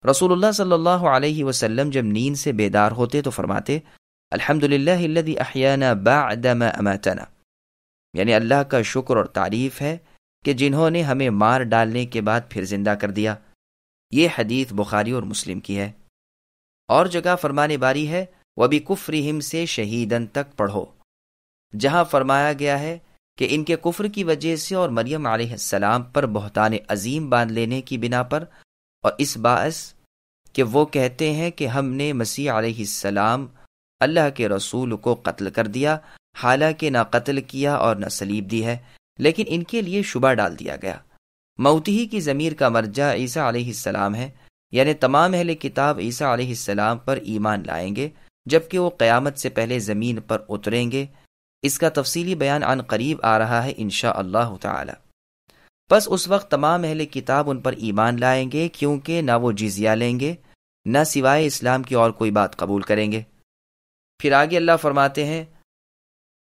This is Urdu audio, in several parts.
رسول اللہ صلی اللہ علیہ وسلم جب نیند سے بیدار ہوتے تو فرماتے الحمدللہ الذی احیانا بعد ما اماتنا، یعنی اللہ کا شکر اور تعریف ہے کہ جنہوں نے ہمیں مار ڈالنے کے بعد پھر زندہ کر دیا۔ یہ حدیث بخاری اور مسلم کی ہے۔ اور جگہ فرمان باری ہے وَبِكُفْرِهِمْ سے شہیدن تک پڑھو، جہاں فرمایا گیا ہے کہ ان کے کفر کی وجہ سے اور مریم علیہ السلام پر بہتان عظیم باندھ لینے کی بنا پر، اور اس باعث کہ وہ کہتے ہیں کہ ہم نے مسیح علیہ السلام اللہ کے رسول کو قتل کر دیا، حالانکہ نہ قتل کیا اور نہ صلیب دی ہے، لیکن ان کے لیے شبہ ڈال دیا گیا۔ موتی ہی کی ضمیر کا مرجع عیسیٰ علیہ السلام ہے، یعنی تمام اہل کتاب عیسیٰ علیہ السلام پر ایمان لائیں گے جبکہ وہ قیامت سے پہلے زمین پر اتریں گے۔ اس کا تفصیلی بیان عن قریب آ رہا ہے انشاءاللہ تعالی۔ پس اس وقت تمام اہل کتاب ان پر ایمان لائیں گے، کیونکہ نہ وہ جزیہ لیں گے نہ سوائے اسلام کی اور کوئی بات قبول کریں گے۔ پھر آگے اللہ فرماتے ہیں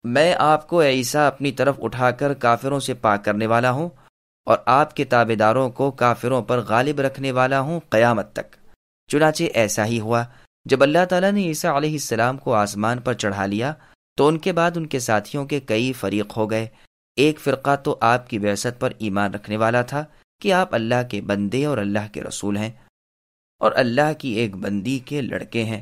میں آپ کو عیسیٰ اپنی طرف اٹھا کر کافروں سے پاک کرنے والا ہوں اور آپ کے تابع داروں کو کافروں پر غالب رکھنے والا ہوں قیامت تک۔ چنانچہ ایسا ہی ہوا۔ جب اللہ تعالیٰ نے عیسیٰ علیہ السلام کو آسمان پر چڑھا لیا تو ان کے بعد ان کے ساتھیوں کے کئی فریق ہو گئے۔ ایک فرقہ تو آپ کی بعثت پر ایمان رکھنے والا تھا کہ آپ اللہ کے بندے اور اللہ کے رسول ہیں اور اللہ کی ایک بندی کے لڑکے ہیں۔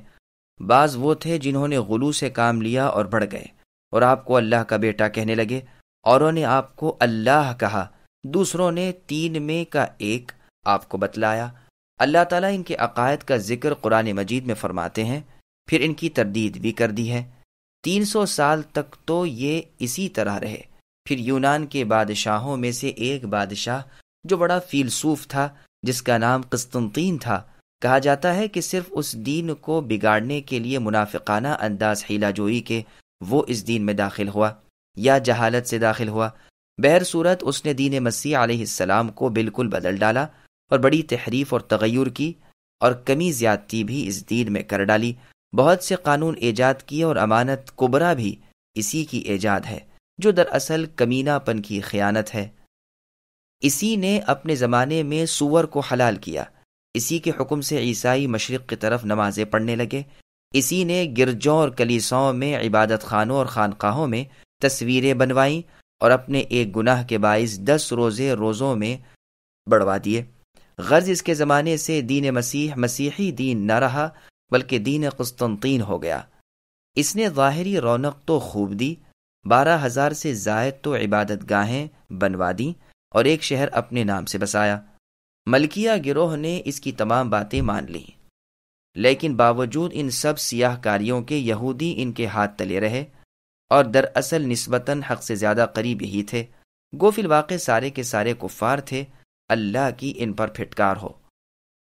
بعض وہ تھے جنہوں نے غلو سے کام لیا اور بڑھ گئے اور آپ کو اللہ کا بیٹا کہنے لگے، اوروں نے آپ کو اللہ کہا، دوسروں نے تین میں کا ایک آپ کو بتلایا۔ اللہ تعالیٰ ان کے عقائد کا ذکر قرآن مجید میں فرماتے ہیں، پھر ان کی تردید بھی کر دی ہے۔ 300 سال تک تو یہ اسی طرح رہے۔ پھر یونان کے بادشاہوں میں سے ایک بادشاہ جو بڑا فیلسوف تھا، جس کا نام قسطنطین تھا، کہا جاتا ہے کہ صرف اس دین کو بگاڑنے کے لیے منافقانہ انداز حیلہ جوئی کے وہ اس دین میں داخل ہوا یا جہالت سے داخل ہوا۔ بہر صورت اس نے دین مسیح علیہ السلام کو بالکل بدل ڈالا اور بڑی تحریف اور تغیر کی اور کمی زیادتی بھی اس دین میں کر ڈالی۔ بہت سے قانون ایجاد کیے اور امانت کبرا بھی اسی کی ایجاد ہے، جو دراصل کمینہ پن کی خیانت ہے۔ اسی نے اپنے زمانے میں سور کو حلال کیا، اسی کے حکم سے عیسائی مشرق کی طرف نمازیں پڑھنے لگے، اسی نے گرجوں اور کلیساؤں میں عبادت خانوں اور خانقاہوں میں تصویریں بنوائیں اور اپنے ایک گناہ کے باعث 10 روزے روزوں میں بڑھوا دیے۔ غرض اس کے زمانے سے دین مسیح مسیحی دین نہ رہا بلکہ دین قسطنطین ہو گیا۔ اس نے ظاہری رونق تو خوب دی، 12,000 سے زائد تو عبادت گاہیں بنوا دیں اور ایک شہر اپنے نام سے بسایا۔ ملکیہ گروہ نے اس کی تمام باتیں مان لیں، لیکن باوجود ان سب سیاہ کاریوں کے یہودی ان کے ہاتھ تلے رہے اور دراصل نسبتاً حق سے زیادہ قریب ہی تھے۔ گو فی الواقع سارے کے سارے کفار تھے، اللہ کی ان پر پھٹکار ہو۔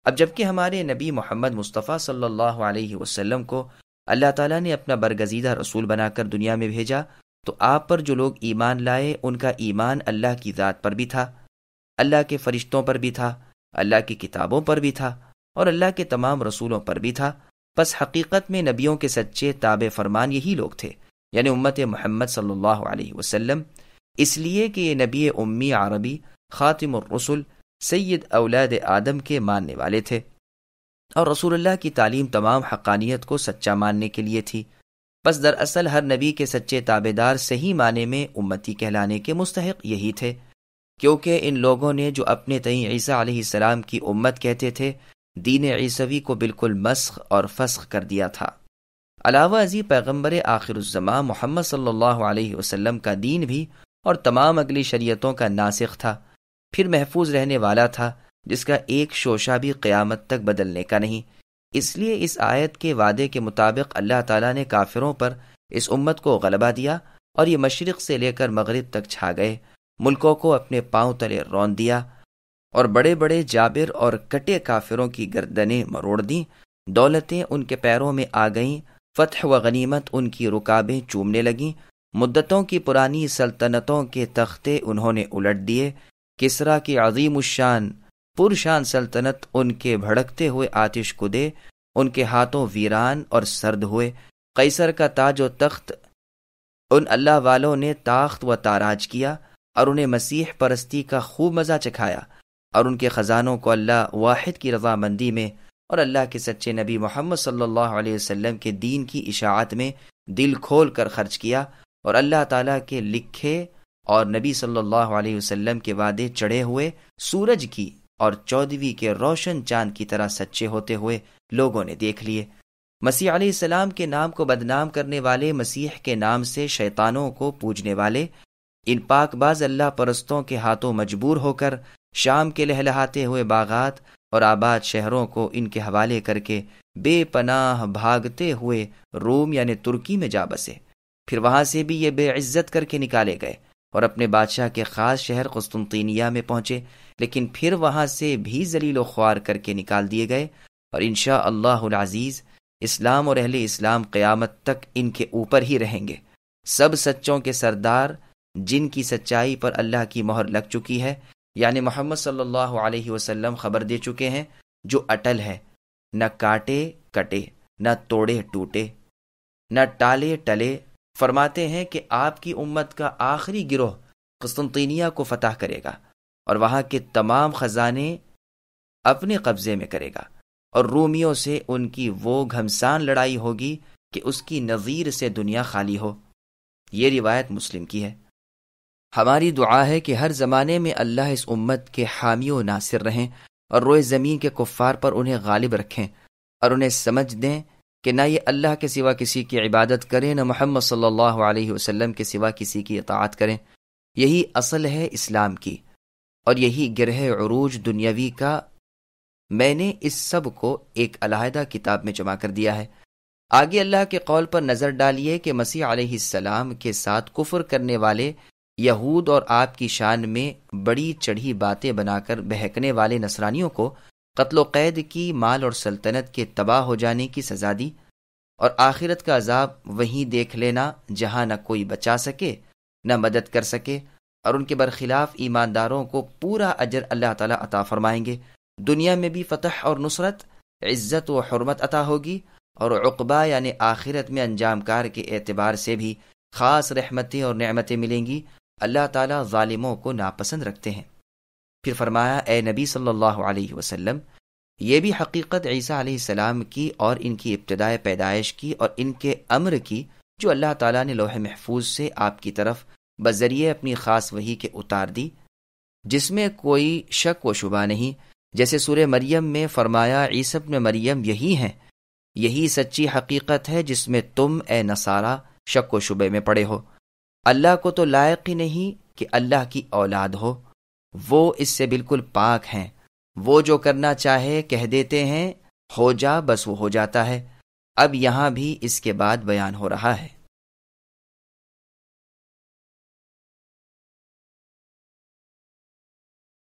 اب جبکہ ہمارے نبی محمد مصطفیٰ صلی اللہ علیہ وسلم کو اللہ تعالیٰ نے اپنا برگزیدہ رسول بنا کر دنیا میں بھیجا، تو آپ پر جو لوگ ایمان لائے ان کا ایمان اللہ کی ذات پر بھی تھا، اللہ کے فرشتوں پر بھی تھا، اللہ کی کتابوں پر بھی تھا اور اللہ کے تمام رسولوں پر بھی تھا۔ پس حقیقت میں نبیوں کے سچے تابع فرمان یہی لوگ تھے، یعنی امت محمد صلی اللہ علیہ وسلم، اس لیے کہ یہ نبی امی عربی خاتم الرسل سید اولاد آدم کے ماننے والے تھے اور رسول اللہ کی تعلیم تمام حقانیت کو سچا ماننے کے لیے تھی۔ پس دراصل ہر نبی کے سچے تابع دار صحیح معنی میں امتی کہلانے کے مستحق یہی تھے، کیونکہ ان لوگوں نے جو اپنے تئیں عیسیٰ علیہ السلام کی امت کہتے تھے، دین عیسوی کو بالکل مسخ اور فسخ کر دیا تھا۔ علاوہ ازیں پیغمبر آخر الزمان محمد صلی اللہ علیہ وسلم کا دین بھی اور تمام اگلی شریعتوں کا ناسخ تھا، پھر محفوظ رہنے والا تھا، جس کا ایک شوشہ بھی قیامت تک بدلنے کا نہیں۔ اس لیے اس آیت کے وعدے کے مطابق اللہ تعالیٰ نے کافروں پر اس امت کو غلبہ دیا اور یہ مشرق سے لے کر مغرب تک چھا گئے، ملکوں کو اپنے پاؤں تلے رون دیا اور بڑے بڑے جابر اور کٹے کافروں کی گردنیں مروڑ دیں، دولتیں ان کے پیروں میں آ گئیں، فتح و غنیمت ان کی رکابیں چومنے لگیں، مدتوں کی پرانی سلطنتوں کے تختے انہوں نے الٹ دیے، کسریٰ کی عظیم الشان پرشان سلطنت ان کے بھڑکتے ہوئے آتش کدے، ان کے ہاتھوں ویران اور سرد ہوئے، قیصر کا تاج و تخت ان اللہ والوں نے تاخت و تاراج کیا اور انہیں مسیح پرستی کا خوب مزہ چکھایا اور ان کے خزانوں کو اللہ واحد کی رضامندی میں اور اللہ کے سچے نبی محمد صلی اللہ علیہ وسلم کے دین کی اشاعت میں دل کھول کر خرچ کیا، اور اللہ تعالیٰ کے لکھے اور نبی صلی اللہ علیہ وسلم کے وعدے چڑھے ہوئے سورج کی اور 14ویں کے روشن چاند کی طرح سچے ہوتے ہوئے لوگوں نے دیکھ لیے۔ مسیح علیہ السلام کے نام کو بدنام کرنے والے، مسیح کے نام سے شیطانوں کو پوجنے والے، ان پاک باز اللہ پرستوں کے ہاتھوں مجبور ہو کر شام کے لہلہاتے ہوئے باغات اور آباد شہروں کو ان کے حوالے کر کے بے پناہ بھاگتے ہوئے روم یعنی ترکی میں جا بسے، پھر وہاں سے بھی یہ بے عزت کر کے نکالے گئے اور اپنے بادشاہ کے خاص شہر قسطنطینیہ میں پہنچے، لیکن پھر وہاں سے بھی ذلیل و خوار کر کے نکال دیے گئے، اور انشاء اللہ العزیز اسلام اور اہل اسلام قیامت تک ان کے اوپر ہی رہیں گے۔ سب سچوں کے سردار جن کی سچائی پر اللہ کی مہر لگ چکی ہے، یعنی محمد صلی اللہ علیہ وسلم خبر دے چکے ہیں، جو اٹل ہے، نہ کاٹے کٹے، نہ توڑے ٹوٹے، نہ ٹالے ٹلے، فرماتے ہیں کہ آپ کی امت کا آخری گروہ قسطنطینیہ کو فتح کرے گا اور وہاں کے تمام خزانے اپنے قبضے میں کرے گا، اور رومیوں سے ان کی وہ گھمسان لڑائی ہوگی کہ اس کی نظیر سے دنیا خالی ہو۔ یہ روایت مسلم کی ہے۔ ہماری دعا ہے کہ ہر زمانے میں اللہ اس امت کے حامی و ناصر رہیں اور روئے زمین کے کفار پر انہیں غالب رکھیں، اور انہیں سمجھ دیں کہ نہ یہ اللہ کے سوا کسی کی عبادت کریں، نہ محمد صلی اللہ علیہ وسلم کے سوا کسی کی اطاعت کریں۔ یہی اصل ہے اسلام کی، اور یہی گرہ عروج دنیاوی کا۔ میں نے اس سب کو ایک علیحدہ کتاب میں جمع کر دیا ہے۔ آگے اللہ کے قول پر نظر ڈالیے کہ مسیح علیہ السلام کے ساتھ کفر کرنے والے یہود اور آپ کی شان میں بڑی چڑھی باتیں بنا کر بہکنے والے نصرانیوں کو قتل و قید کی، مال اور سلطنت کے تباہ ہو جانے کی سزا دی، اور آخرت کا عذاب وہیں دیکھ لینا جہاں نہ کوئی بچا سکے نہ مدد کر سکے، اور ان کے برخلاف ایمانداروں کو پورا اجر اللہ تعالیٰ عطا فرمائیں گے۔ دنیا میں بھی فتح اور نصرت، عزت و حرمت عطا ہوگی، اور عقبہ یعنی آخرت میں انجام کار کے اعتبار سے بھی خاص رحمتیں اور نعمتیں ملیں گی۔ اللہ تعالیٰ ظالموں کو ناپسند رکھتے ہیں۔ پھر فرمایا، اے نبی صلی اللہ علیہ وسلم، یہ بھی حقیقت عیسیٰ علیہ السلام کی اور ان کی ابتدائے پیدائش کی اور ان کے امر کی، جو اللہ تعالیٰ نے لوح محفوظ سے آپ کی طرف بذریعہ اپنی خاص وحی کے اتار دی، جس میں کوئی شک و شبہ نہیں۔ جیسے سورہ مریم میں فرمایا، عیسی ابن مریم یہی ہیں، یہی سچی حقیقت ہے جس میں تم اے نصارہ شک و شبے میں پڑے ہو۔ اللہ کو تو لائق ہی نہیں کہ اللہ کی اولاد ہو، وہ اس سے بالکل پاک ہیں۔ وہ جو کرنا چاہے کہہ دیتے ہیں، ہو جا، بس وہ ہو جاتا ہے۔ اب یہاں بھی اس کے بعد بیان ہو رہا ہے۔